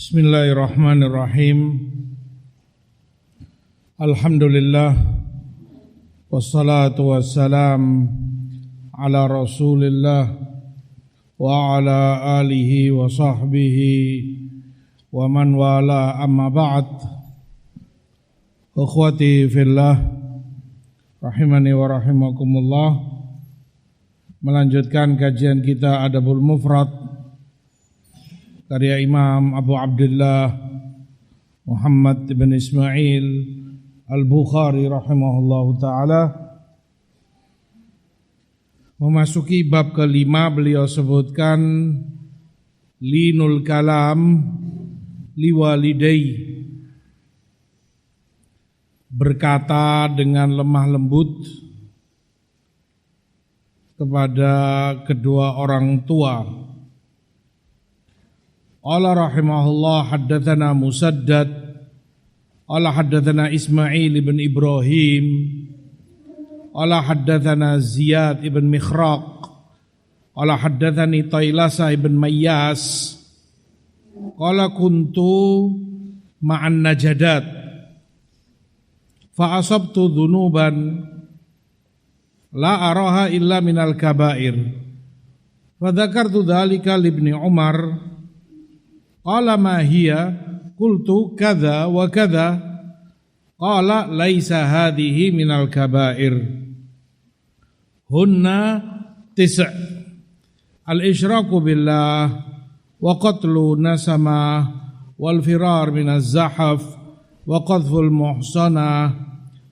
Bismillahirrahmanirrahim. Alhamdulillah wassalatu wassalam ala Rasulillah wa ala alihi wa sahbihi wa man wala, amma ba'd. Ikhwati fillah rahimani wa rahimakumullah. Melanjutkan kajian kita Adabul Mufrad karya Imam Abu Abdullah Muhammad bin Ismail Al-Bukhari rahimahullahu ta'ala. Memasuki bab kelima, beliau sebutkan linul kalam liwalidai, berkata dengan lemah lembut kepada kedua orang tua. Qala rahimahullah haddatsana Musaddad qala haddatsana Ismail ibn Ibrahim qala haddatsana Ziyad ibn Mikhraq qala haddatsani Tailasa ibn Mayyas qala kuntu ma'an najadat fa asabtu dhunuban la araha illa minal kabair fa dzakartu dzalika li Ibnu Umar. Qala ma hiya, qultu kadza wa kadza, qala laisa hadhihi minal kabair, hunna tis' al-isyraku billah wa qatlu nasama wal firar minaz zahaf wa qadhful muhsana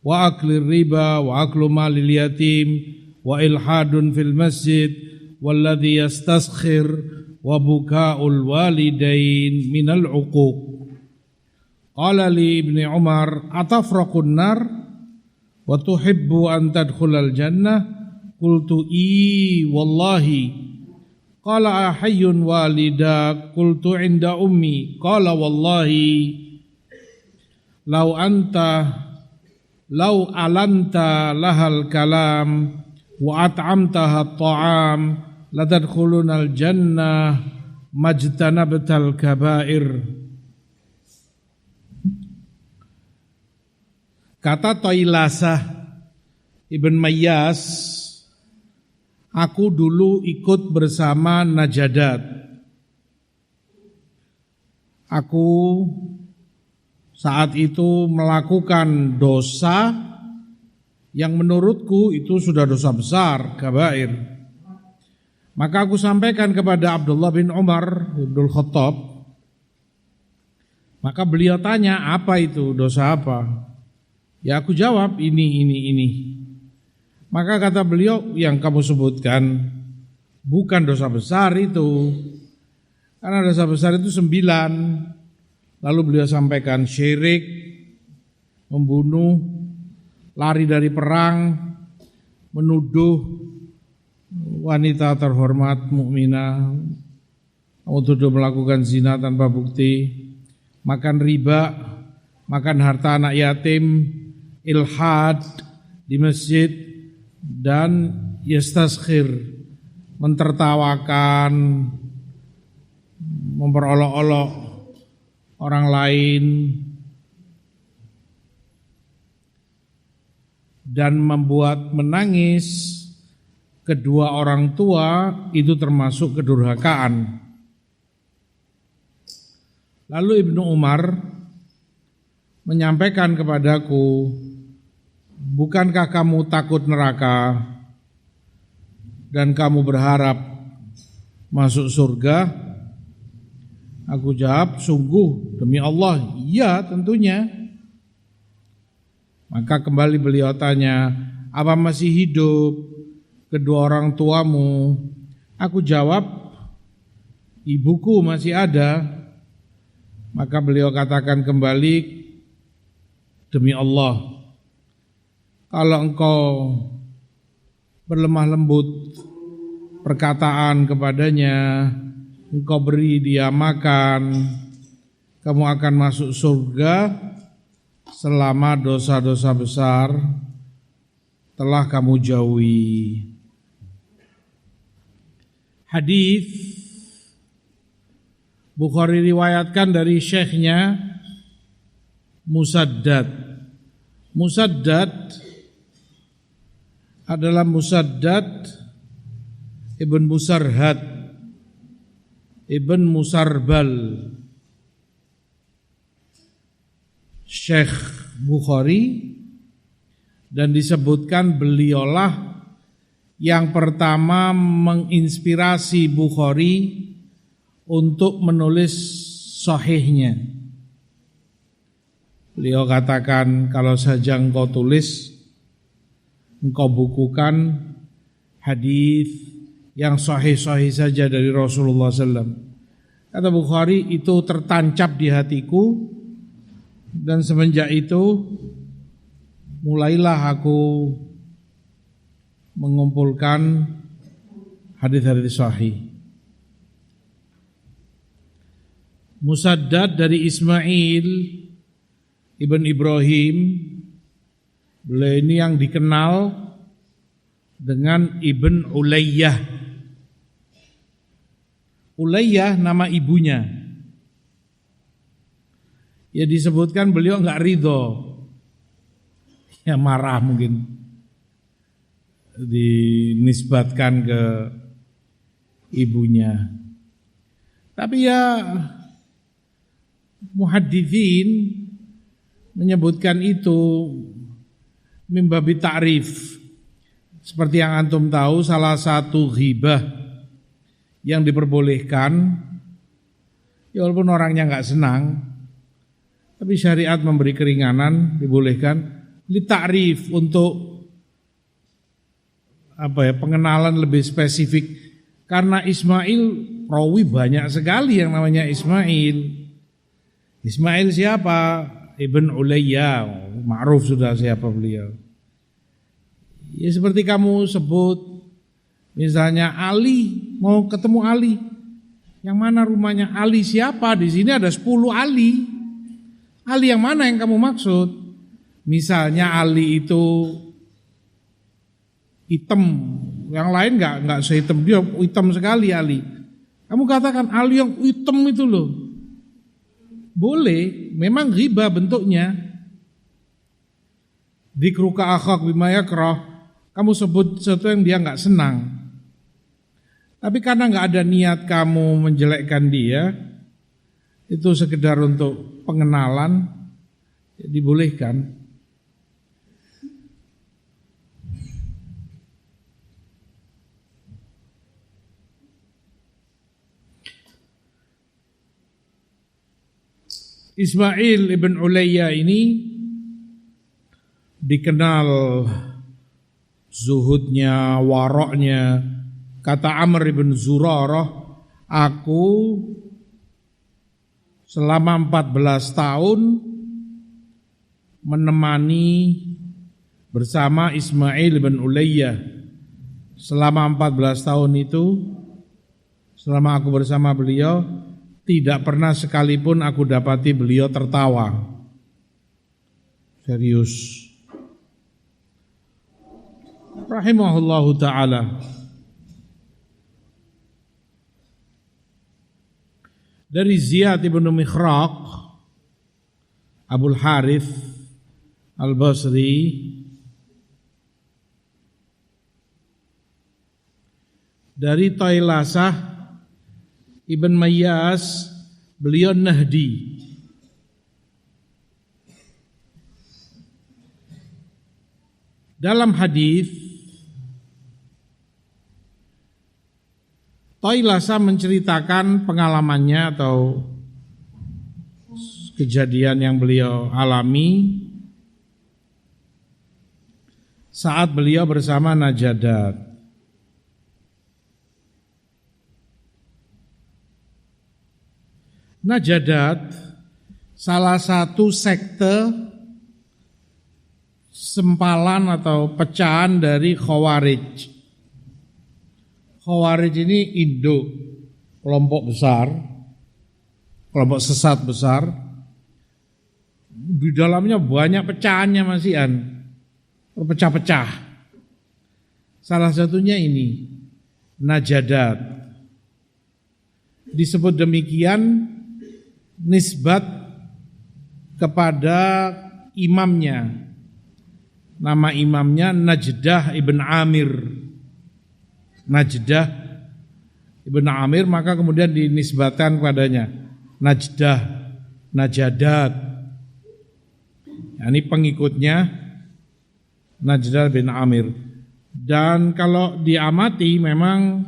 wa aklir riba wa aklu malil yatim wa ilhadun fil masjid walladhi yastaskhir wa buka'ul walidain minal uquq. Qala li Ibnu Umar atafraqun nar wa tuhibbu an tadkhulal jannah, qultu i wallahi. Qala ahayyun walidak, qultu inda ummi. Qala wallahi law alanta lahal kalam wa at'amtaha at-ta'am latadkhulunal jannah majtanabtal kabair. Kata Tailasah ibn Mayyas, aku dulu ikut bersama Najadat. Aku saat itu melakukan dosa yang menurutku itu sudah dosa besar, kabair. Maka aku sampaikan kepada Abdullah bin Umar Ibnul Khattab. Maka beliau tanya, apa itu, dosa apa? Ya aku jawab, ini. Maka kata beliau, yang kamu sebutkan bukan dosa besar itu. Karena dosa besar itu 9. Lalu beliau sampaikan syirik, membunuh, lari dari perang, menuduh wanita terhormat mukminah, tuduh melakukan zina tanpa bukti, makan riba, makan harta anak yatim, ilhad di masjid, dan yastaskhir, mentertawakan, memperolok-olok orang lain, dan membuat menangis kedua orang tua, itu termasuk kedurhakaan. Lalu Ibnu Umar menyampaikan kepadaku, bukankah kamu takut neraka dan kamu berharap masuk surga? Aku jawab, sungguh demi Allah, iya tentunya. Maka kembali beliau tanya, apa masih hidup kedua orang tuamu? Aku jawab, ibuku masih ada. Maka beliau katakan kembali, demi Allah, kalau engkau berlemah lembut perkataan kepadanya, engkau beri dia makan, kamu akan masuk surga selama dosa-dosa besar telah kamu jauhi. Hadis Bukhari riwayatkan dari syekhnya Musaddad. Musaddad adalah Musaddad Ibn Musarhad Ibn Musarbal. Syekh Bukhari, dan disebutkan beliaulah yang pertama menginspirasi Bukhari untuk menulis sahihnya. Beliau katakan, kalau saja engkau tulis, engkau bukukan hadis yang sahih-sahih saja dari Rasulullah SAW. Kata Bukhari, itu tertancap di hatiku, dan semenjak itu mulailah aku mengumpulkan hadis-hadis sahih. Musaddad dari Ismail Ibn Ibrahim, beliau ini yang dikenal dengan Ibn Ulayyah. Ulayyah nama ibunya. Ya disebutkan beliau enggak ridho, ya marah mungkin, dinisbatkan ke ibunya. Tapi ya muhaditsin menyebutkan itu mimbabi ta'rif. Seperti yang antum tahu, salah satu ghibah yang diperbolehkan, ya walaupun orangnya enggak senang, tapi syariat memberi keringanan, dibolehkan li ta'rif, untuk pengenalan lebih spesifik. Karena Ismail rawi banyak sekali yang namanya Ismail. Ismail siapa? Ibn Ulayyah, ma'ruf sudah siapa beliau. Ya seperti kamu sebut, misalnya Ali, mau ketemu Ali, yang mana rumahnya Ali siapa? Di sini ada 10 Ali. Ali yang mana yang kamu maksud? Misalnya Ali itu hitam, yang lain enggak sehitam dia, hitam sekali Ali. Kamu katakan Ali yang hitam itu loh. Boleh, memang ghibah bentuknya. Dzikruka akhak bima yakrah, kamu sebut sesuatu yang dia enggak senang. Tapi karena enggak ada niat kamu menjelekkan dia, itu sekedar untuk pengenalan, ya dibolehkan. Ismail ibn Ulayyah ini dikenal zuhudnya, waroknya. Kata Amr ibn Zurarah, aku selama 14 tahun menemani bersama Ismail ibn Ulayyah. Selama 14 tahun itu, selama aku bersama beliau, tidak pernah sekalipun aku dapati beliau tertawa. Serius. Rahimahullahu ta'ala. Dari Ziyad ibn Mikhraq, Abul Harith Al-Basri, dari Tailasah Ibn Mayyas, beliau Nahdi. Dalam hadis Tailasah menceritakan pengalamannya atau kejadian yang beliau alami saat beliau bersama Najadat. Najadat salah satu sekte sempalan atau pecahan dari Khawarij. Khawarij ini induk kelompok besar, kelompok sesat besar. Di dalamnya banyak pecahannya masihan, berpecah-pecah. Salah satunya ini, Najadat. Disebut demikian nisbat kepada imamnya. Nama imamnya Najdah ibn Amir. Najdah ibn Amir, maka kemudian dinisbatkan kepadanya Najdah, Najadat. Ini pengikutnya Najdah bin Amir. Dan kalau diamati memang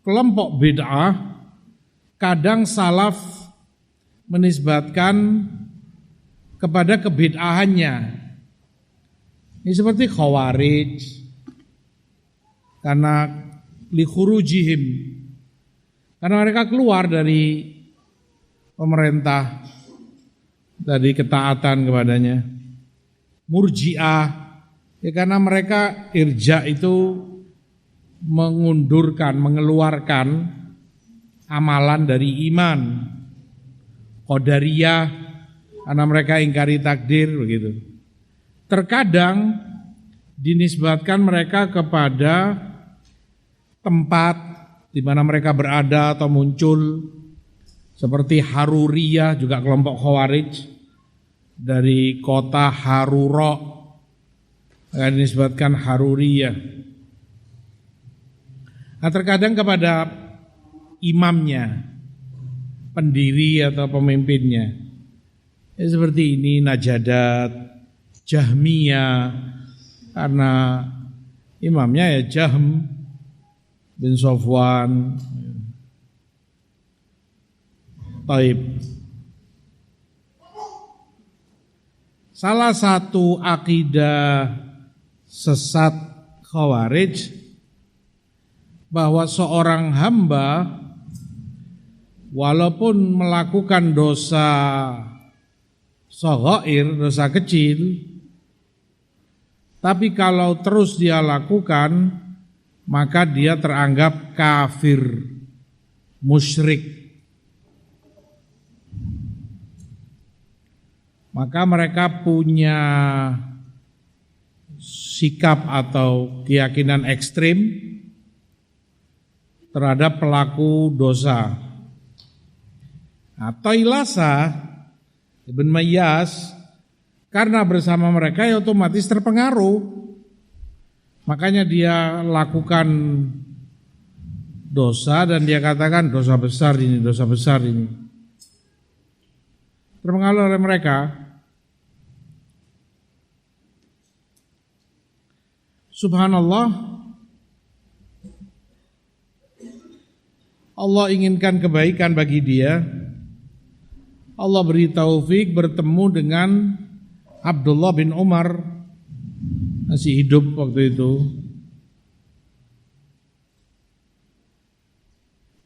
kelompok bid'ah kadang salaf menisbatkan kepada kebid'ahannya. Ini seperti Khawarij, karena likhurujihim, karena mereka keluar dari pemerintah, dari ketaatan kepadanya. Murji'ah, ya karena mereka irja itu mengundurkan, mengeluarkan amalan dari iman. Qadariyah, karena mereka ingkari takdir, begitu. Terkadang dinisbatkan mereka kepada tempat di mana mereka berada atau muncul, seperti Haruriyah, juga kelompok Khawarij dari kota Harura, akan dinisbatkan Haruriyah. Nah, terkadang kepada imamnya, pendiri atau pemimpinnya. Ya, seperti ini Najadat, Jahmiyah, karena imamnya ya Jahm bin Safwan. Taib. Salah satu akidah sesat Khawarij bahwa seorang hamba walaupun melakukan dosa shaghair, dosa kecil, tapi kalau terus dia lakukan, maka dia teranggap kafir, musyrik. Maka mereka punya sikap atau keyakinan ekstrim terhadap pelaku dosa. Tailasa Ibn Mayyas karena bersama mereka ya otomatis terpengaruh. Makanya dia lakukan dosa dan dia katakan dosa besar ini, dosa besar ini. Terpengaruh oleh mereka. Subhanallah, Allah inginkan kebaikan bagi dia. Allah beri taufik bertemu dengan Abdullah bin Umar, masih hidup waktu itu.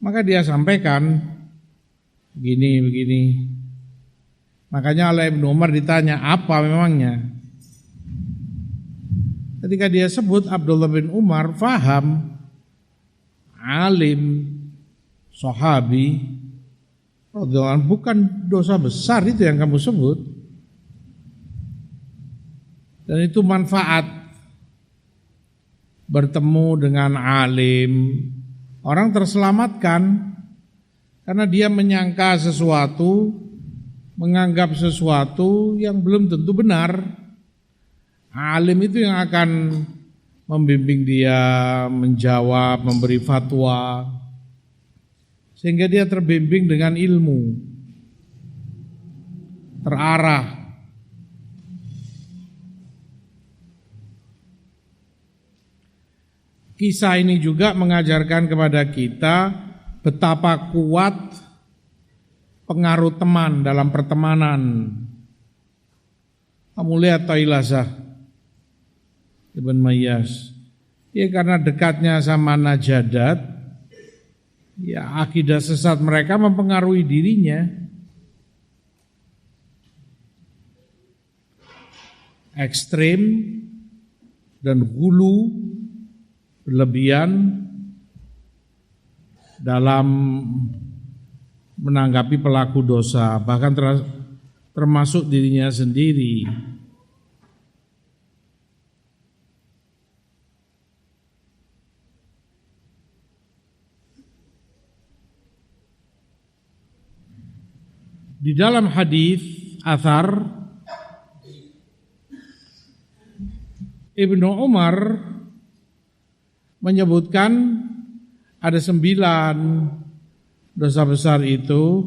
Maka dia sampaikan begini. Makanya oleh Ibnu Umar ditanya, apa memangnya? Ketika dia sebut Abdullah bin Umar, faham, alim, sahabi, bukan dosa besar itu yang kamu sebut. Dan itu manfaat bertemu dengan alim, orang terselamatkan karena dia menyangka sesuatu, menganggap sesuatu yang belum tentu benar. Alim itu yang akan membimbing dia, menjawab, memberi fatwa, sehingga dia terbimbing dengan ilmu, terarah. Kisah ini juga mengajarkan kepada kita betapa kuat pengaruh teman dalam pertemanan. Kamu lihat Tailasah Ibn Mayyas, ya karena dekatnya sama Najadat, ya akidah sesat mereka mempengaruhi dirinya. Ekstrim dan hulu berlebihan dalam menanggapi pelaku dosa, bahkan termasuk dirinya sendiri. Di dalam hadis athar Ibnu Umar menyebutkan ada 9 dosa besar itu.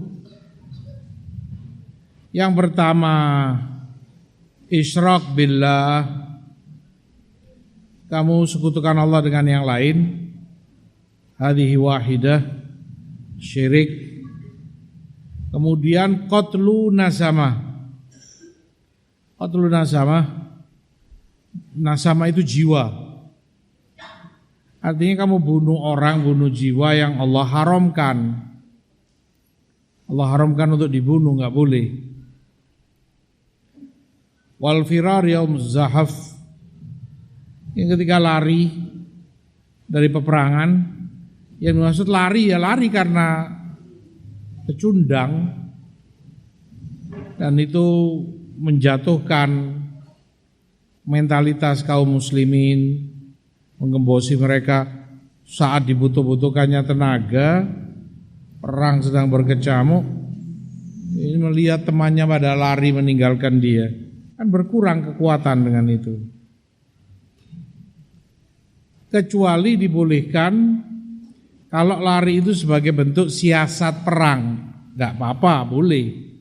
Yang pertama, isyrak billah, kamu sekutukan Allah dengan yang lain. Hadhihi wahidah, syirik. Kemudian qatlu nasamah. Qatlu nasamah, nasama itu jiwa. Artinya kamu bunuh orang, bunuh jiwa yang Allah haramkan. Allah haramkan untuk dibunuh, enggak boleh. Wal firar yaum zahaf, yang ketika lari dari peperangan, yang maksud lari ya lari karena pecundang, dan itu menjatuhkan mentalitas kaum muslimin, menggembosi mereka saat dibutuh-butuhkannya tenaga, perang sedang berkecamuk, ini melihat temannya pada lari meninggalkan dia, kan berkurang kekuatan dengan itu. Kecuali dibolehkan kalau lari itu sebagai bentuk siasat perang, enggak apa-apa, boleh.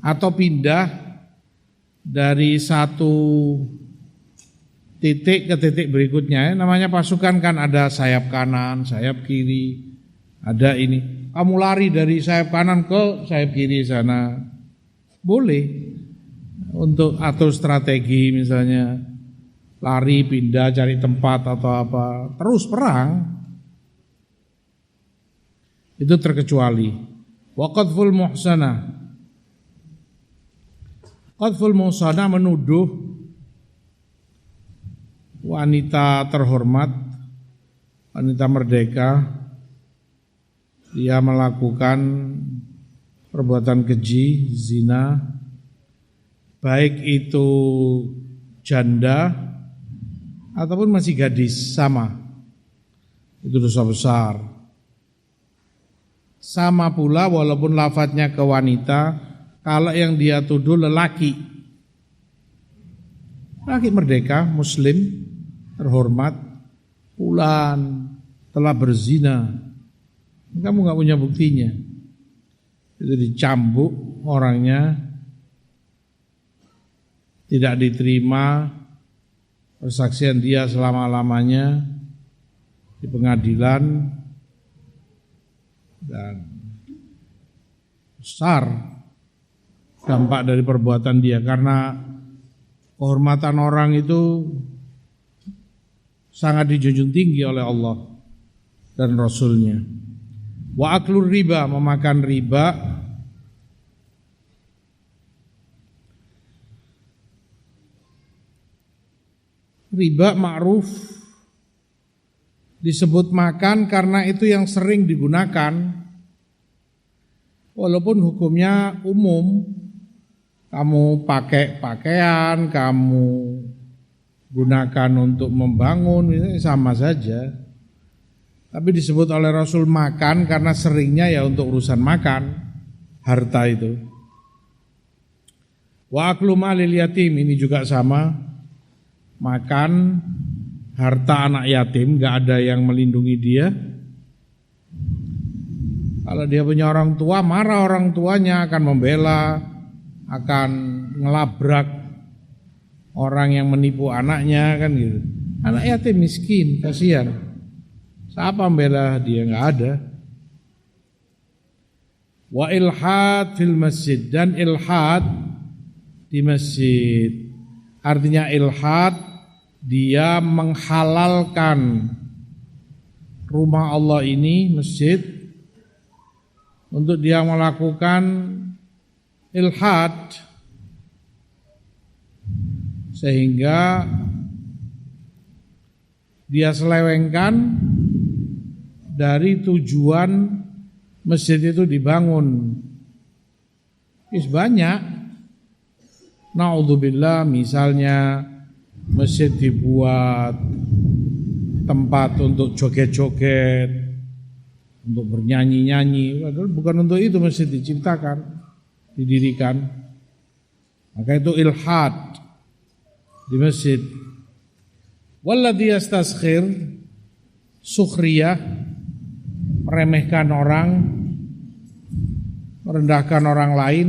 Atau pindah dari satu titik ke titik berikutnya, namanya pasukan kan ada sayap kanan, sayap kiri, ada ini. Kamu lari dari sayap kanan ke sayap kiri sana, boleh. Untuk atur strategi misalnya, lari, pindah, cari tempat atau apa, terus perang, itu terkecuali. Wa qadful muhsanah, qadful muhsanah menuduh wanita terhormat, wanita merdeka, dia melakukan perbuatan keji, zina, baik itu janda ataupun masih gadis, sama. Itu dosa besar. Sama pula walaupun lafadznya ke wanita, kalau yang dia tuduh lelaki. Laki merdeka, muslim, terhormat, fulan telah berzina. Kamu gak punya buktinya. Itu dicambuk orangnya, tidak diterima persaksian dia selama-lamanya di pengadilan, dan besar dampak dari perbuatan dia, karena kehormatan orang itu sangat dijunjung tinggi oleh Allah dan Rasulnya. Wa aklur riba, memakan riba. Riba ma'ruf disebut makan karena itu yang sering digunakan, walaupun hukumnya umum. Kamu pakai pakaian, kamu gunakan untuk membangun, sama saja. Tapi disebut oleh Rasul makan karena seringnya ya untuk urusan makan, harta itu. Wa aklu malil yatim, ini juga sama. Makan harta anak yatim, gak ada yang melindungi dia. Kalau dia punya orang tua, marah orang tuanya, akan membela, akan ngelabrak orang yang menipu anaknya, kan gitu. Anak yatim miskin, kasihan. Siapa membela dia? Gak ada. Wa ilhad fil masjid, dan ilhad di masjid. Artinya ilhad, dia menghalalkan rumah Allah ini, masjid, untuk dia melakukan ilhad, sehingga dia selewengkan dari tujuan masjid itu dibangun. Is banyak. Na'udzubillah, misalnya masjid dibuat tempat untuk joget-joget, untuk bernyanyi-nyanyi, padahal bukan untuk itu masjid diciptakan. didirikan. Maka itu ilhad di masjid. Walladzi yastaskhir, sukhriyah, meremehkan orang, merendahkan orang lain,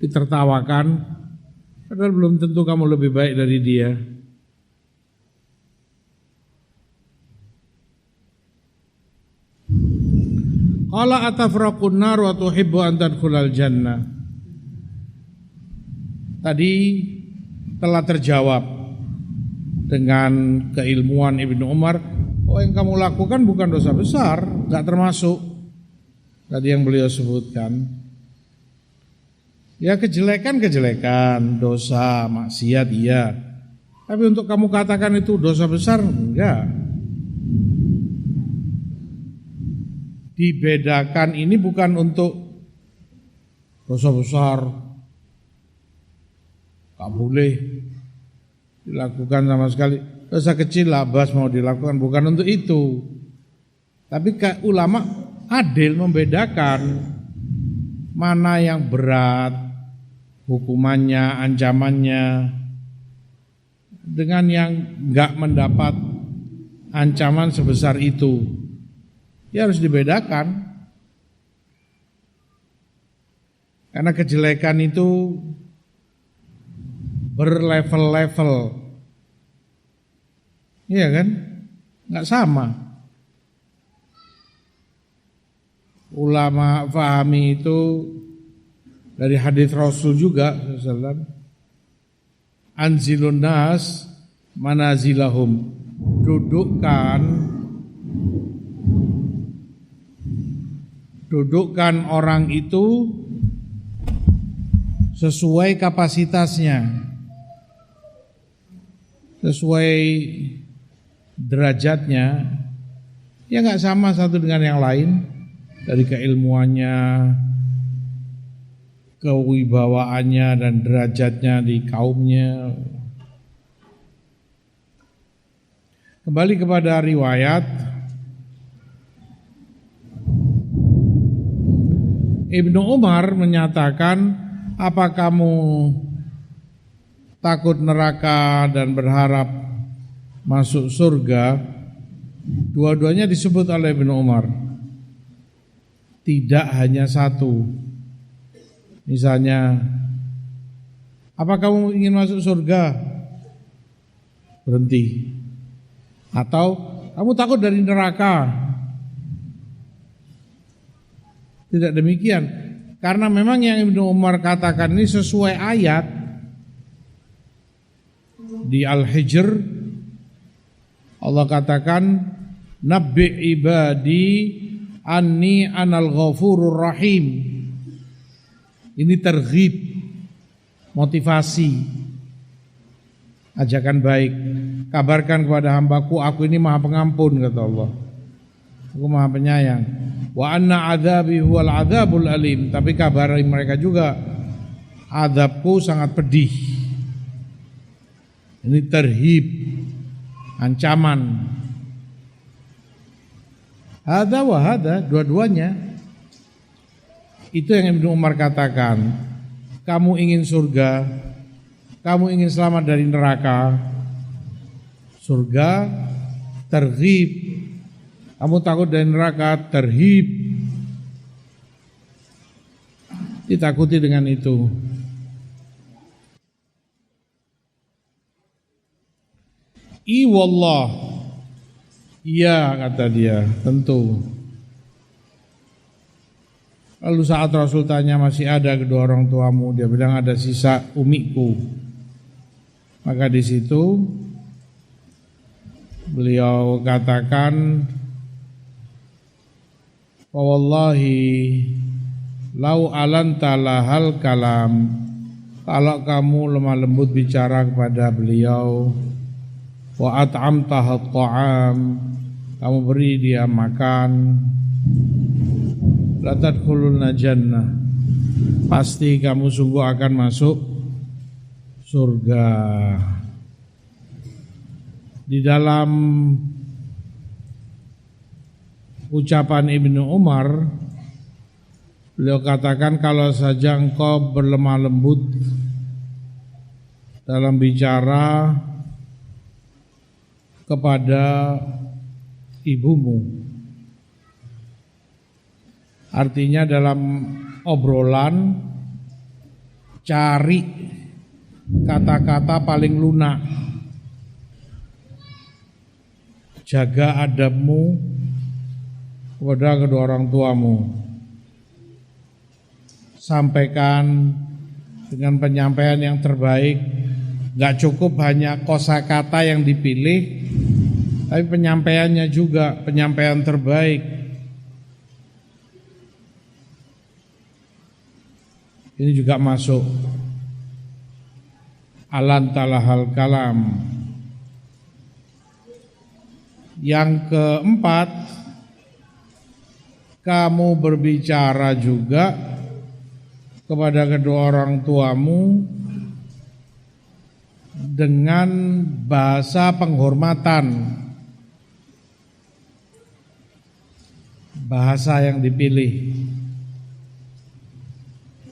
ditertawakan, padahal belum tentu kamu lebih baik dari dia. Qala atafraqun nar wa tuhibbu an tadkhulal jannah. Tadi telah terjawab dengan keilmuan Ibnu Umar, oh yang kamu lakukan bukan dosa besar, enggak termasuk tadi yang beliau sebutkan. Ya kejelekan, dosa, maksiat iya. Tapi untuk kamu katakan itu dosa besar, enggak. Dibedakan ini bukan untuk dosa besar, tak boleh dilakukan sama sekali. Dosa kecil labas mau dilakukan, bukan untuk itu. Tapi ulama adil membedakan mana yang berat hukumannya, ancamannya, dengan yang enggak mendapat ancaman sebesar itu. Ya harus dibedakan. Karena kejelekan itu berlevel-level. Iya kan? Enggak sama. Ulama fahami itu dari hadis Rasul juga sallallahu anzilun nas manazilahum, dudukkan orang itu sesuai kapasitasnya, sesuai derajatnya. Ya nggak sama satu dengan yang lain, dari keilmuannya, kewibawaannya dan derajatnya di kaumnya. Kembali kepada riwayat, Ibnu Umar menyatakan, apa kamu takut neraka dan berharap masuk surga? Dua-duanya disebut oleh Ibnu Umar, tidak hanya satu. Misalnya, apa kamu ingin masuk surga? Berhenti. Atau kamu takut dari neraka? Tidak demikian. Karena memang yang Ibnu Umar katakan ini sesuai ayat di Al-Hijr. Allah katakan, nabbi ibadi anni anal ghafurur rahim. Ini terghib, motivasi, ajakan baik. Kabarkan kepada hambaku, aku ini maha pengampun, kata Allah. Aku maha penyayang. Wa anna adzabi huwal adzabul alim. Tapi kabari mereka juga, azabku sangat pedih. Ini terhib, ancaman. Hada wa hada, dua-duanya. Itu yang Ibnu Umar katakan. Kamu ingin surga, kamu ingin selamat dari neraka. Surga terhib. Kamu takut dari neraka, terhib. Ditakuti dengan itu. Wallah. Iya, kata dia, tentu. Lalu saat Rasul tanya, masih ada kedua orang tuamu? Dia bilang, ada sisa umiku. Maka di situ beliau katakan, wallahi lau alanta lahal kalam, kalau kamu lemah lembut bicara kepada beliau, wa at'amtaha ta'am, kamu beri dia makan, la tadkhuluna jannah, pasti kamu sungguh akan masuk surga. Di dalam ucapan Ibnu Umar Beliau katakan, kalau saja engkau berlemah lembut dalam bicara kepada ibumu, artinya dalam obrolan cari kata-kata paling lunak, jaga adabmu kepada kedua orang tuamu, sampaikan dengan penyampaian yang terbaik. Gak cukup hanya kosakata yang dipilih, tapi penyampaiannya juga penyampaian terbaik. Ini juga masuk alantalahal kalam. Yang keempat, kamu berbicara juga kepada kedua orang tuamu dengan bahasa penghormatan, bahasa yang dipilih.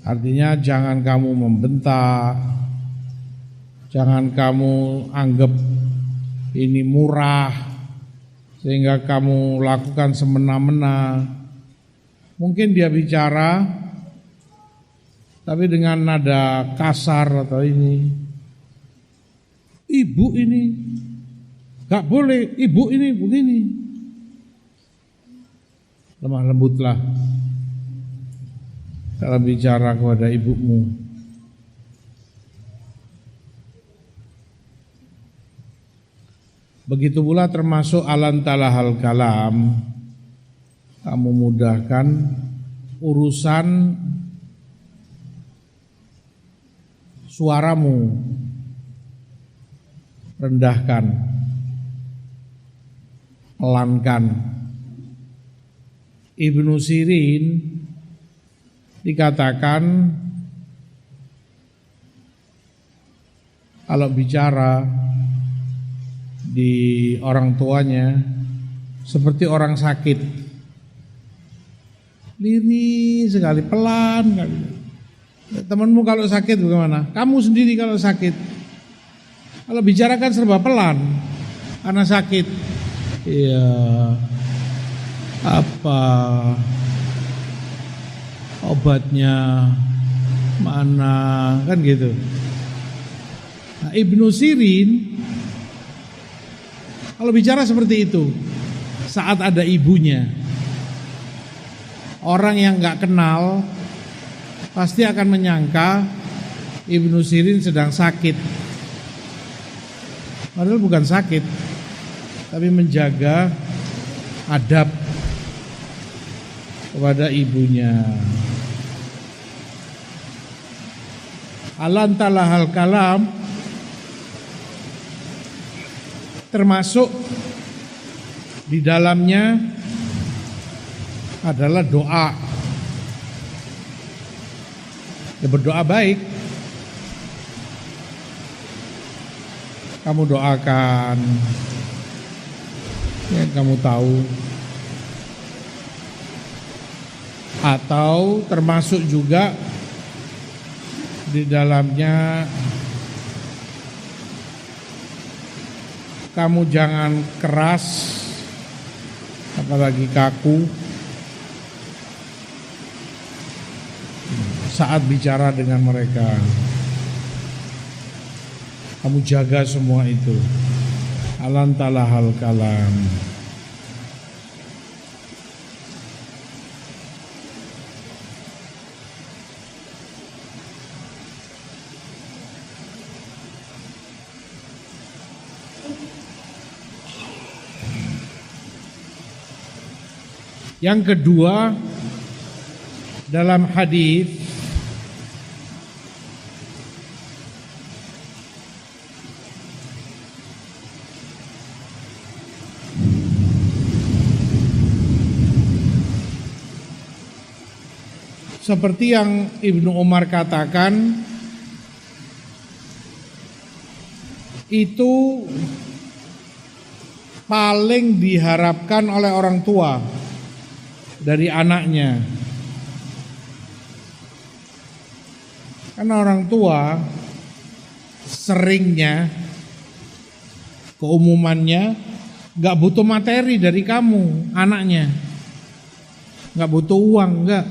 Artinya jangan kamu membentak, jangan kamu anggap ini murah sehingga kamu lakukan semena-mena. Mungkin dia bicara tapi dengan nada kasar atau ini. Ibu ini gak boleh, ibu ini begini. Lemah lembutlah dalam bicara kepada ibumu. Begitu pula termasuk alantalahal kalam, kamu mudahkan urusan suaramu, rendahkan, pelankan. Ibnu Sirin dikatakan kalau bicara di orang tuanya seperti orang sakit, lirih sekali, pelan kali. Temanmu kalau sakit bagaimana? Kamu sendiri kalau sakit, kalau bicara kan serba pelan karena sakit. Iya, apa obatnya, mana, kan gitu. Nah, Ibnu Sirin kalau bicara seperti itu saat ada ibunya, orang yang gak kenal pasti akan menyangka Ibnu Sirin sedang sakit. Padahal bukan sakit, tapi menjaga adab kepada ibunya. Alantalahal kalam termasuk di dalamnya adalah doa. Ya, berdoa baik. Kamu doakan yang kamu tahu, atau termasuk juga di dalamnya kamu jangan keras apalagi kaku saat bicara dengan mereka. Kamu jaga semua itu. Alantalahal kalam. Yang kedua, dalam hadis seperti yang Ibnu Umar katakan, itu paling diharapkan oleh orang tua dari anaknya. Karena orang tua seringnya, keumumannya gak butuh materi dari kamu, anaknya. Gak butuh uang, enggak.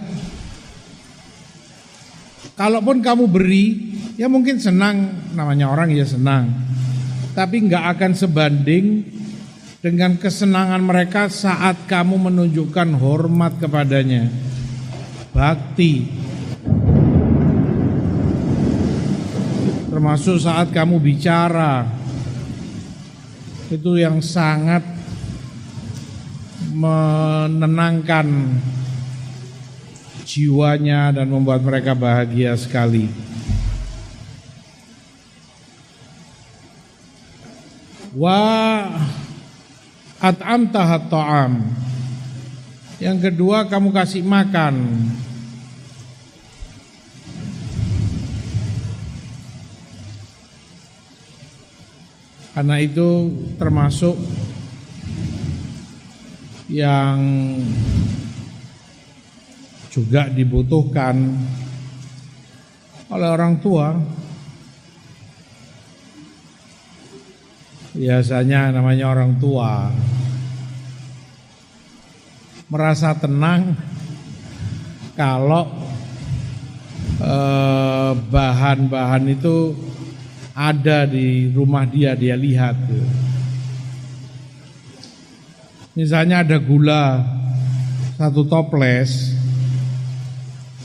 Kalaupun kamu beri, ya mungkin senang, namanya orang ya senang. Tapi gak akan sebanding dengan kesenangan mereka saat kamu menunjukkan hormat kepadanya, bakti. Termasuk saat kamu bicara, itu yang sangat menenangkan jiwanya dan membuat mereka bahagia sekali. Wa at'amtaha ta'am. Yang kedua, kamu kasih makan. Karena itu termasuk yang juga dibutuhkan oleh orang tua. Biasanya namanya orang tua merasa tenang kalau bahan-bahan itu ada di rumah dia lihat. Misalnya ada gula 1 toples,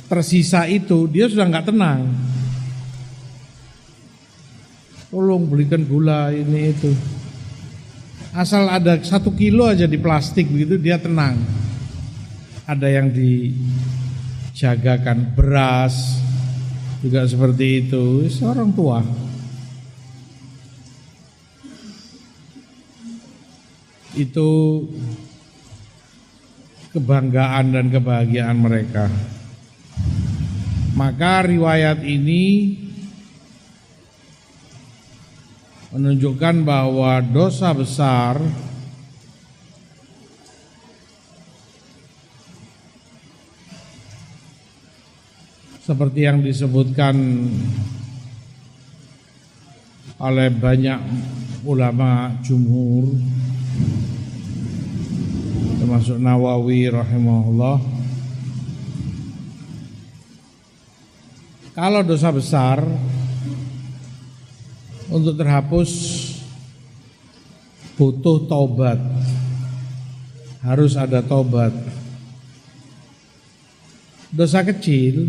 tersisa itu dia sudah nggak tenang. Tolong belikan gula ini itu. Asal ada 1 kilo aja di plastik begitu dia tenang. Ada yang dijagakan, beras juga seperti itu. Seorang tua. Itu kebanggaan dan kebahagiaan mereka. Maka riwayat ini menunjukkan bahwa dosa besar seperti yang disebutkan oleh banyak ulama jumhur, termasuk Nawawi rahimahullah, kalau dosa besar untuk terhapus butuh taubat, harus ada taubat. Dosa kecil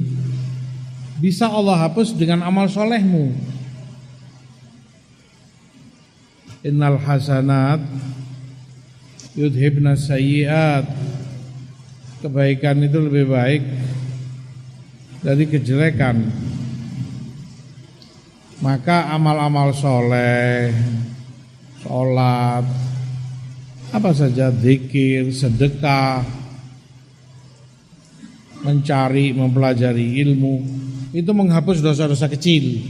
bisa Allah hapus dengan amal solehmu. Innal hasanat yudhibna sayyiat. Kebaikan itu lebih baik dari kejelekan. Maka amal-amal soleh, sholat, apa saja, zikir, sedekah, mencari, mempelajari ilmu, itu menghapus dosa-dosa kecil.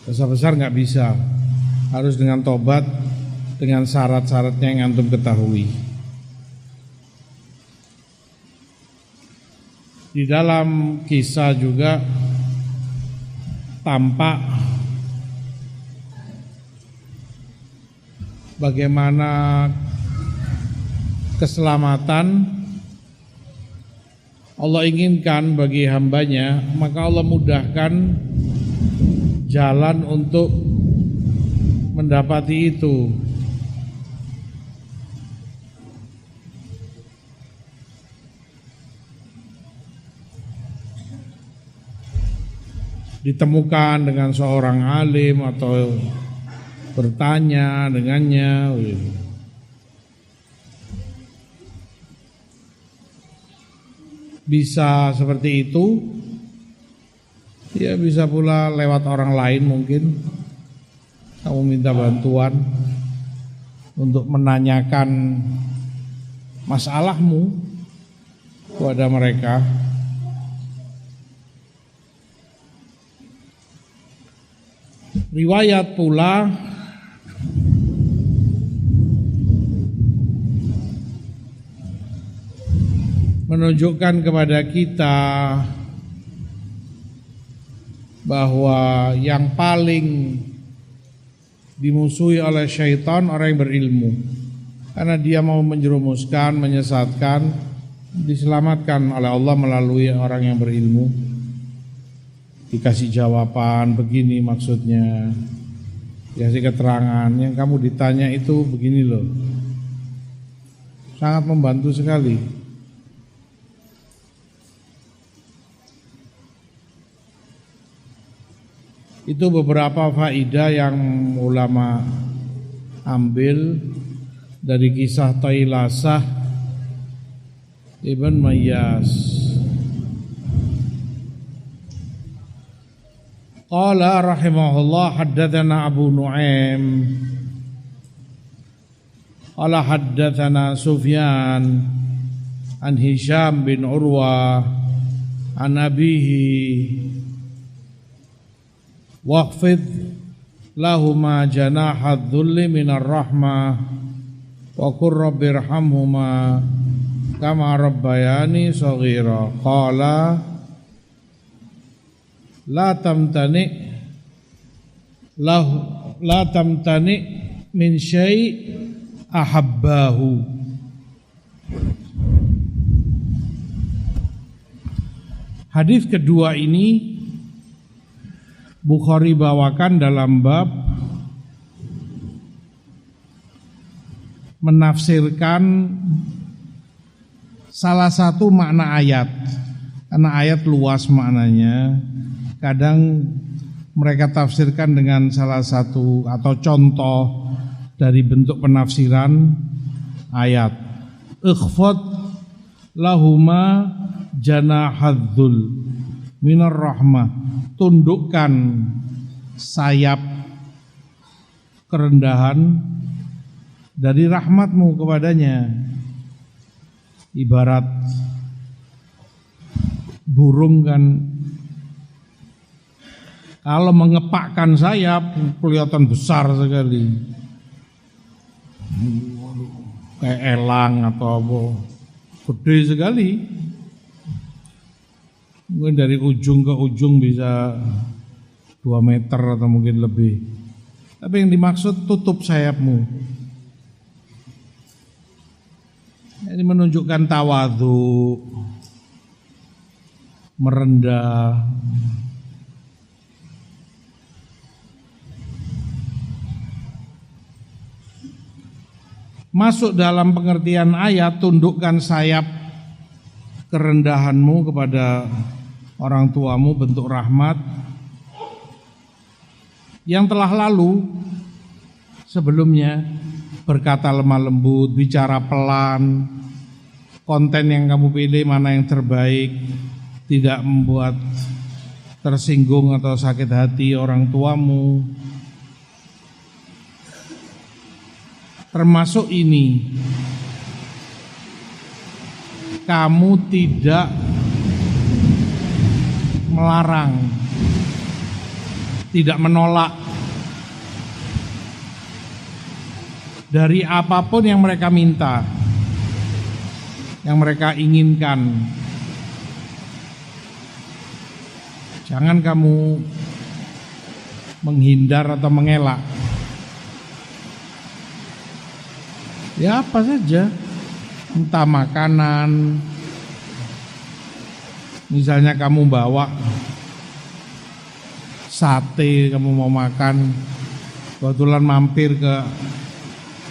Dosa besar nggak bisa, harus dengan tobat, dengan syarat-syaratnya yang antum ketahui. Di dalam kisah juga tampak bagaimana keselamatan Allah inginkan bagi hambanya, maka Allah mudahkan jalan untuk mendapati itu. Ditemukan dengan seorang alim atau bertanya dengannya. Bisa seperti itu. Ya bisa pula lewat orang lain mungkin. Kamu minta bantuan untuk menanyakan masalahmu kepada mereka. Riwayat pula menunjukkan kepada kita bahwa yang paling dimusuhi oleh syaitan orang yang berilmu, karena dia mau menjerumuskan, menyesatkan, diselamatkan oleh Allah melalui orang yang berilmu. Dikasih jawaban begini maksudnya, dikasih keterangan, yang kamu ditanya itu begini loh. Sangat membantu sekali. Itu beberapa faidah yang ulama ambil dari kisah Tailasah Ibn Mayyas. Qala rahimahullah haddatsana Abu Nu'aim qala haddatsana Sufyan an Hisham bin Urwa an abihi waqfid lahuma janahad dhulli minar rahmah wa qur rabbirhamhuma kama rabbayani shaghira. Qala la tamtani min syai' ahabbahu. Hadis kedua ini Bukhari bawakan dalam bab menafsirkan salah satu makna ayat. Karena ayat luas maknanya, kadang mereka tafsirkan dengan salah satu atau contoh dari bentuk penafsiran ayat. Ikhfad lahuma janahadzul minar rahmah. Tundukkan sayap kerendahan dari rahmatmu kepadanya. Ibarat burung kan, kalau mengepakkan sayap kelihatan besar sekali, kayak elang atau apa, gede sekali. Mungkin dari ujung ke ujung bisa 2 meter atau mungkin lebih. Tapi yang dimaksud tutup sayapmu. Ini menunjukkan tawadhu, merendah. Masuk dalam pengertian ayat, tundukkan sayap kerendahanmu kepada orang tuamu, bentuk rahmat yang telah lalu sebelumnya. Berkata lemah lembut, bicara pelan, konten yang kamu pilih mana yang terbaik, tidak membuat tersinggung atau sakit hati orang tuamu. Termasuk ini, kamu tidak melarang, tidak menolak dari apapun yang mereka minta, yang mereka inginkan. Jangan kamu menghindar atau mengelak. Ya apa saja, entah makanan, misalnya kamu bawa sate, kamu mau makan, kebetulan mampir ke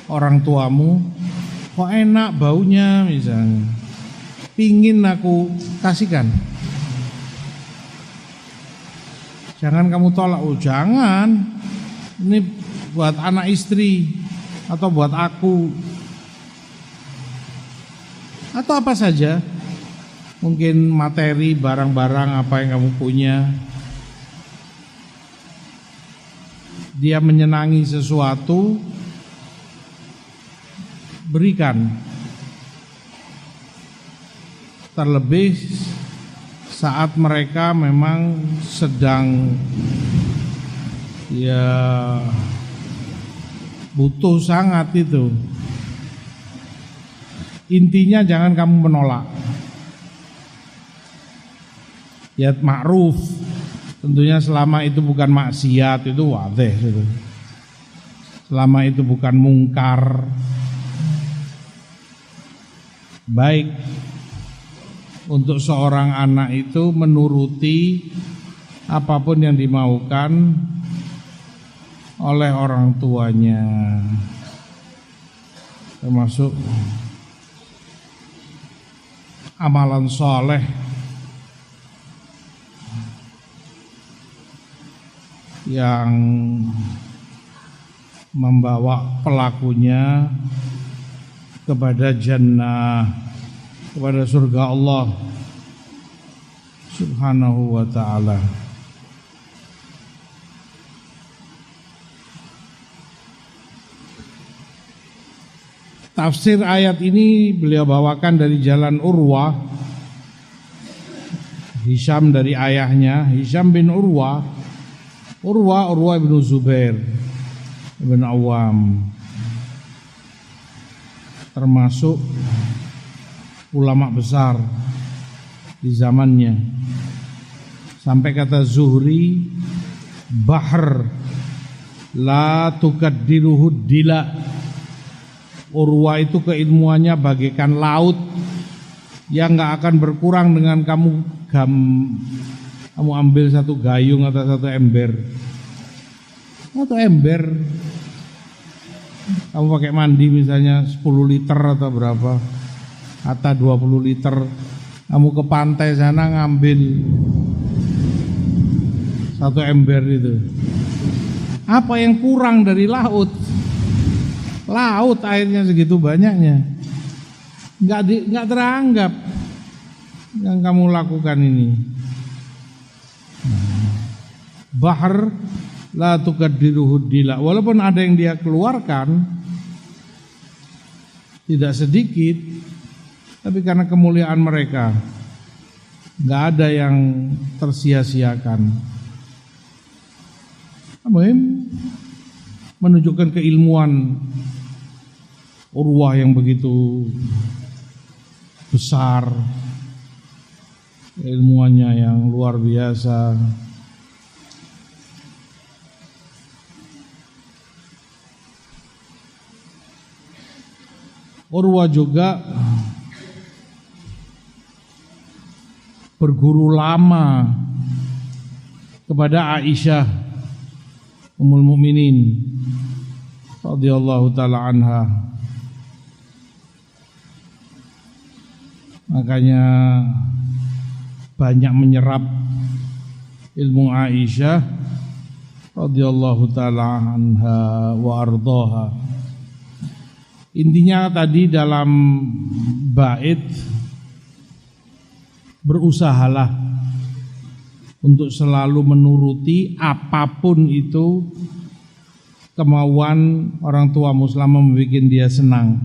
orang tuamu, kok enak baunya misalnya, pingin aku kasihkan. Jangan kamu tolak, oh jangan, ini buat anak istri atau buat aku, atau apa saja. Mungkin materi, barang-barang apa yang kamu punya. Dia menyenangi sesuatu, berikan. Terlebih saat mereka memang sedang ya butuh sangat itu. Intinya jangan kamu menolak. Ya ma'ruf, Tentunya selama itu bukan maksiat, itu wadih gitu. Selama itu bukan mungkar, baik untuk seorang anak itu menuruti apapun yang dimaukan oleh orang tuanya, termasuk amalan soleh yang membawa pelakunya kepada jannah, kepada surga Allah Subhanahu wa ta'ala. Tafsir ayat ini beliau bawakan dari jalan Urwah, Hisham dari ayahnya, Hisham bin Urwah bin Zubair bin Awam, termasuk ulama besar di zamannya. Sampai kata Zuhri, bahr la tukaddiruhu dila. Urwa itu keilmuannya bagaikan laut yang gak akan berkurang dengan kamu ambil satu gayung atau satu ember. Kamu pakai mandi misalnya 10 liter atau berapa, atau 20 liter, kamu ke pantai sana ngambil satu ember itu, apa yang kurang dari laut? Laut airnya segitu banyaknya, nggak teranggap yang kamu lakukan ini. Bahr la tukaddiruhu dila. Walaupun ada yang dia keluarkan tidak sedikit, tapi karena kemuliaan mereka nggak ada yang tersia-siakan. Menunjukkan keilmuan Urwah yang begitu besar, ilmuannya yang luar biasa. Urwah juga berguru lama kepada Aisyah Ummul Mukminin radhiyallahu taala anha. Makanya banyak menyerap ilmu Aisyah radhiyallahu taala anha wa ardhaha. Intinya tadi dalam bait, berusahalah untuk selalu menuruti apapun itu kemauan orang tuamu selama membuat dia senang.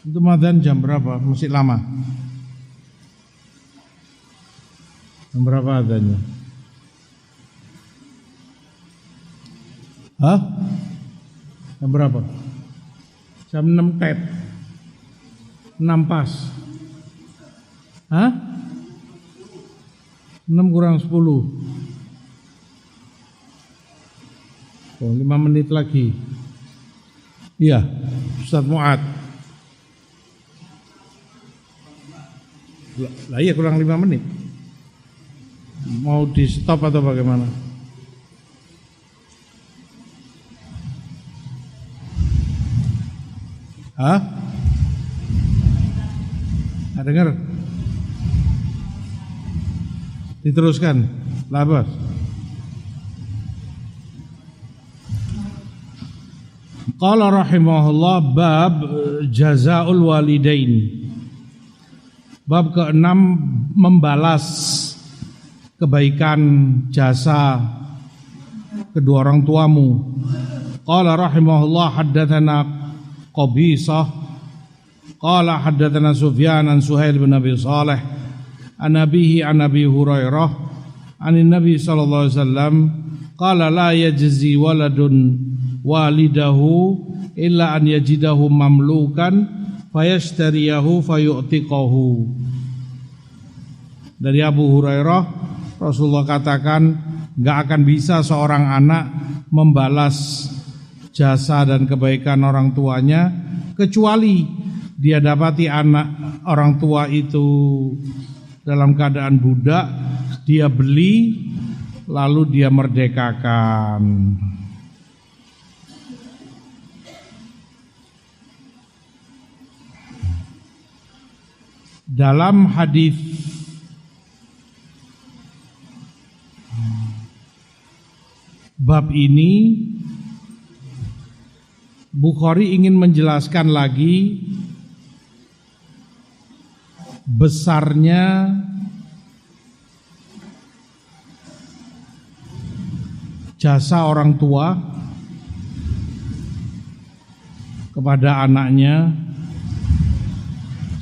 Itu madzan jam berapa? Masih lama. Jam berapa adzannya? Hah? Jam berapa? Jam 6 tep. 6 pas. Hah? 6 kurang 10. Oh, 5 menit lagi. Iya, Ustaz Muad. Lah iya kurang 5 menit. Mau di stop atau bagaimana? Hah? Nggak dengar? Diteruskan. Labas. Qala rahimahullah bab jazaul walidain. Bab ke-6 membalas kebaikan jasa kedua orang tuamu. Qala rahimahullah haddatsana Qabisah qala haddatsana Sufyan an Suhail bin Abi Salih an abihi an Abi Hurairah an Nabi sallallahu alaihi wasallam qala la yajzi waladun walidahu illa an yajidahu mamlukan fayashtariyahu fayu'tiqahu. Dari Abu Hurairah, Rasulullah katakan, enggak akan bisa seorang anak membalas jasa dan kebaikan orang tuanya kecuali dia dapati anak orang tua itu dalam keadaan budak, dia beli lalu dia merdekakan. Dalam hadis bab ini Bukhari ingin menjelaskan lagi besarnya jasa orang tua kepada anaknya,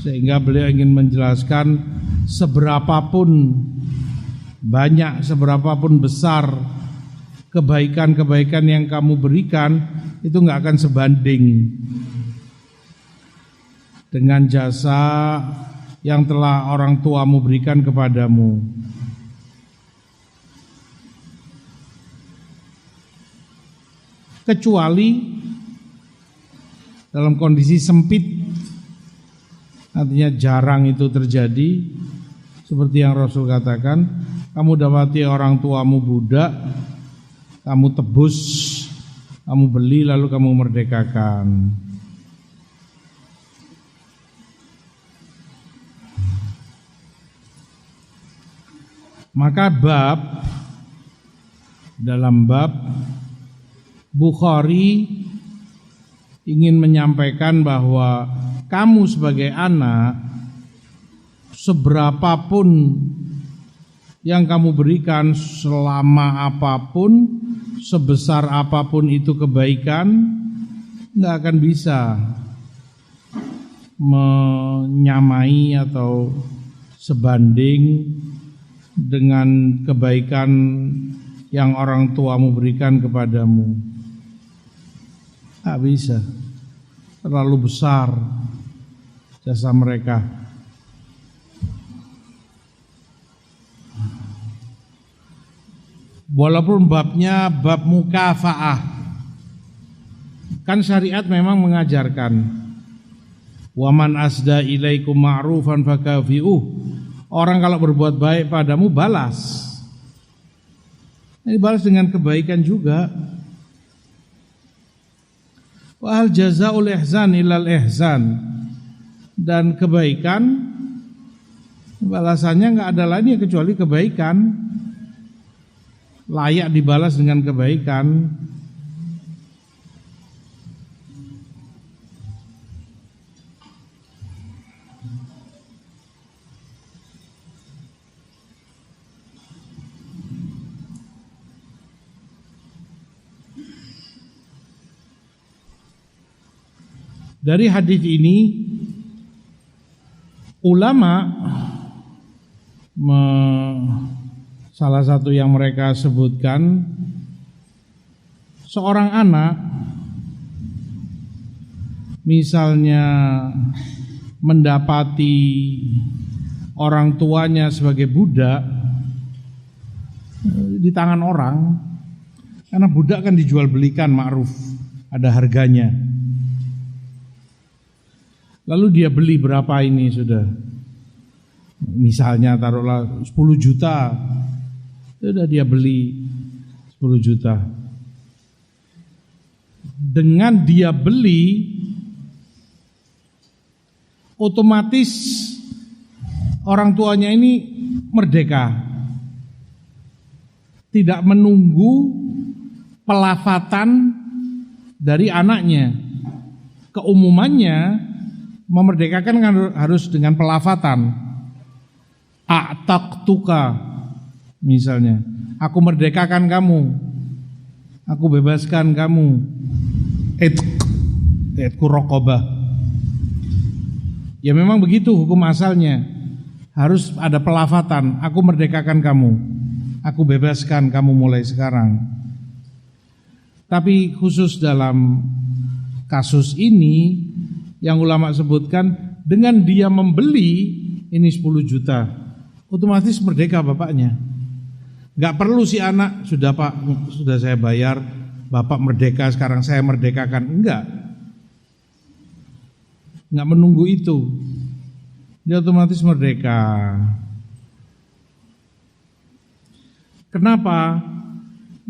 sehingga beliau ingin menjelaskan seberapapun banyak, seberapapun besar kebaikan-kebaikan yang kamu berikan, itu enggak akan sebanding dengan jasa yang telah orang tuamu berikan kepadamu. Kecuali dalam kondisi sempit, artinya jarang itu terjadi, seperti yang Rasul katakan, kamu dapati orang tuamu budak, kamu tebus, kamu beli lalu kamu merdekakan. Maka dalam bab Bukhari ingin menyampaikan bahwa kamu sebagai anak, seberapapun yang kamu berikan, selama apapun, sebesar apapun itu kebaikan, nggak akan bisa menyamai atau sebanding dengan kebaikan yang orang tuamu berikan kepadamu. Tak bisa, terlalu besar jasa mereka. Walaupun babnya bab mukafaah, kan syariat memang mengajarkan waman asda ilaikum ma'rufan fakafi'uh. Orang kalau berbuat baik padamu, balas. Ini balas dengan kebaikan juga. Wa hal jazaa'ul ihsan ilal ihsan. Dan kebaikan balasannya enggak ada lainnya kecuali kebaikan. Layak dibalas dengan kebaikan. Dari hadis ini ulama salah satu yang mereka sebutkan, seorang anak misalnya mendapati orang tuanya sebagai budak di tangan orang, karena budak kan dijual belikan, ma'ruf, ada harganya. Lalu dia beli berapa ini sudah, misalnya taruhlah 10 juta, sudah dia beli 10 juta. Dengan dia beli, otomatis orang tuanya ini merdeka, tidak menunggu pelafatan dari anaknya. Keumumannya memerdekakan kan harus dengan pelafatan. A'taqtuka misalnya, aku merdekakan kamu, aku bebaskan kamu. Itqu raqabah. Ya memang begitu hukum asalnya, harus ada pelafatan. Aku merdekakan kamu, aku bebaskan kamu mulai sekarang. Tapi khusus dalam kasus ini yang ulama sebutkan, dengan dia membeli ini 10 juta, otomatis merdeka bapaknya. Gak perlu si anak, sudah Pak, sudah saya bayar, bapak merdeka, sekarang saya merdekakan. Enggak menunggu itu, dia otomatis merdeka. Kenapa?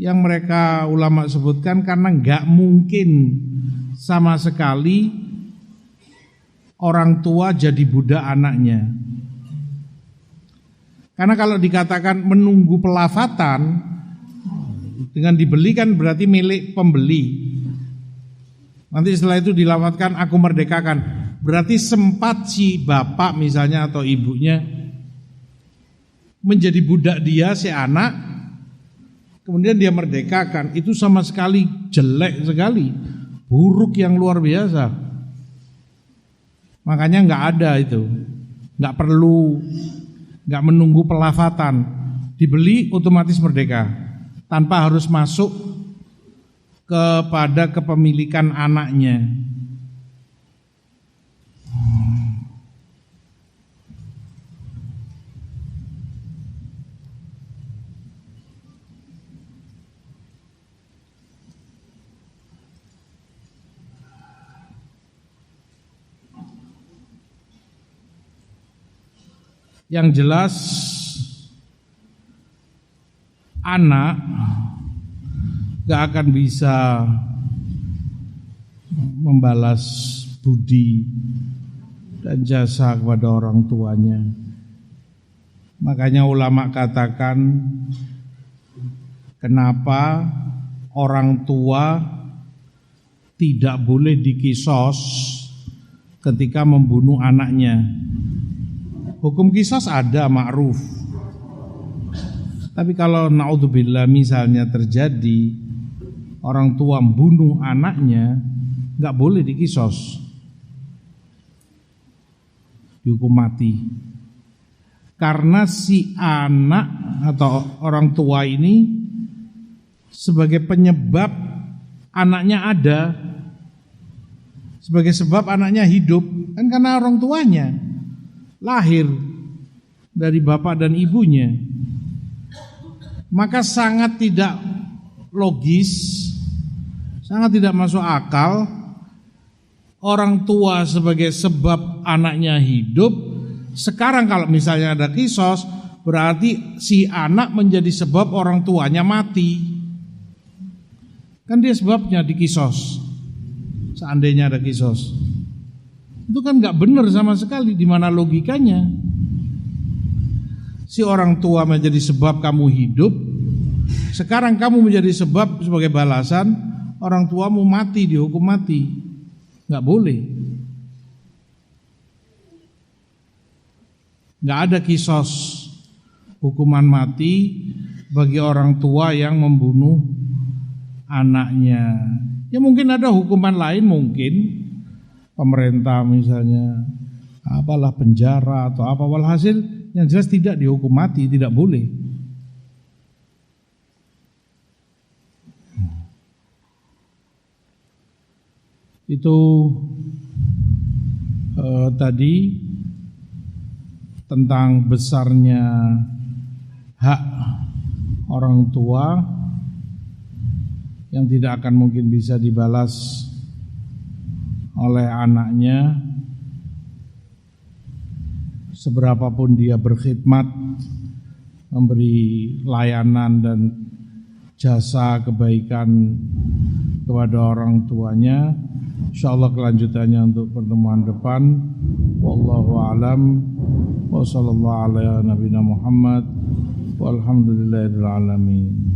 Yang mereka ulama sebutkan karena gak mungkin sama sekali orang tua jadi budak anaknya. Karena kalau dikatakan menunggu pelafatan, dengan dibeli kan berarti milik pembeli. Nanti setelah itu dilafatkan aku merdekakan, berarti sempat si bapak misalnya atau ibunya menjadi budak dia si anak, kemudian dia merdekakan. Itu sama sekali jelek sekali, buruk yang luar biasa. Makanya nggak ada itu, nggak perlu, nggak menunggu pelafatan, dibeli otomatis merdeka tanpa harus masuk kepada kepemilikan anaknya. Yang jelas anak gak akan bisa membalas budi dan jasa kepada orang tuanya. Makanya ulama katakan, kenapa orang tua tidak boleh dikisos ketika membunuh anaknya. Hukum kisos ada, ma'ruf. Tapi kalau naudzubillah misalnya terjadi orang tua membunuh anaknya, nggak boleh dikisos, dihukum mati. Karena si anak atau orang tua ini sebagai penyebab anaknya ada, sebagai sebab anaknya hidup, kan karena orang tuanya lahir dari bapak dan ibunya. Maka sangat tidak logis, sangat tidak masuk akal orang tua sebagai sebab anaknya hidup. Sekarang kalau misalnya ada kisos, berarti si anak menjadi sebab orang tuanya mati. Kan dia sebabnya dikisos. Seandainya ada kisos, itu kan nggak benar sama sekali. Di mana logikanya? Si orang tua menjadi sebab kamu hidup, sekarang kamu menjadi sebab sebagai balasan orang tuamu mati, dihukum mati. Nggak boleh. Nggak ada kisos hukuman mati bagi orang tua yang membunuh anaknya. Ya mungkin ada hukuman lain, mungkin pemerintah misalnya apalah penjara atau apa, walhasil yang jelas tidak dihukum mati, tidak boleh. Itu tadi tentang besarnya hak orang tua yang tidak akan mungkin bisa dibalas oleh anaknya, seberapapun dia berkhidmat, memberi layanan dan jasa kebaikan kepada orang tuanya. Insyaallah kelanjutannya untuk pertemuan depan. Wallahu a'lam. Wa sallallahu ala nabiyina Muhammad. Walhamdulillahil alamin.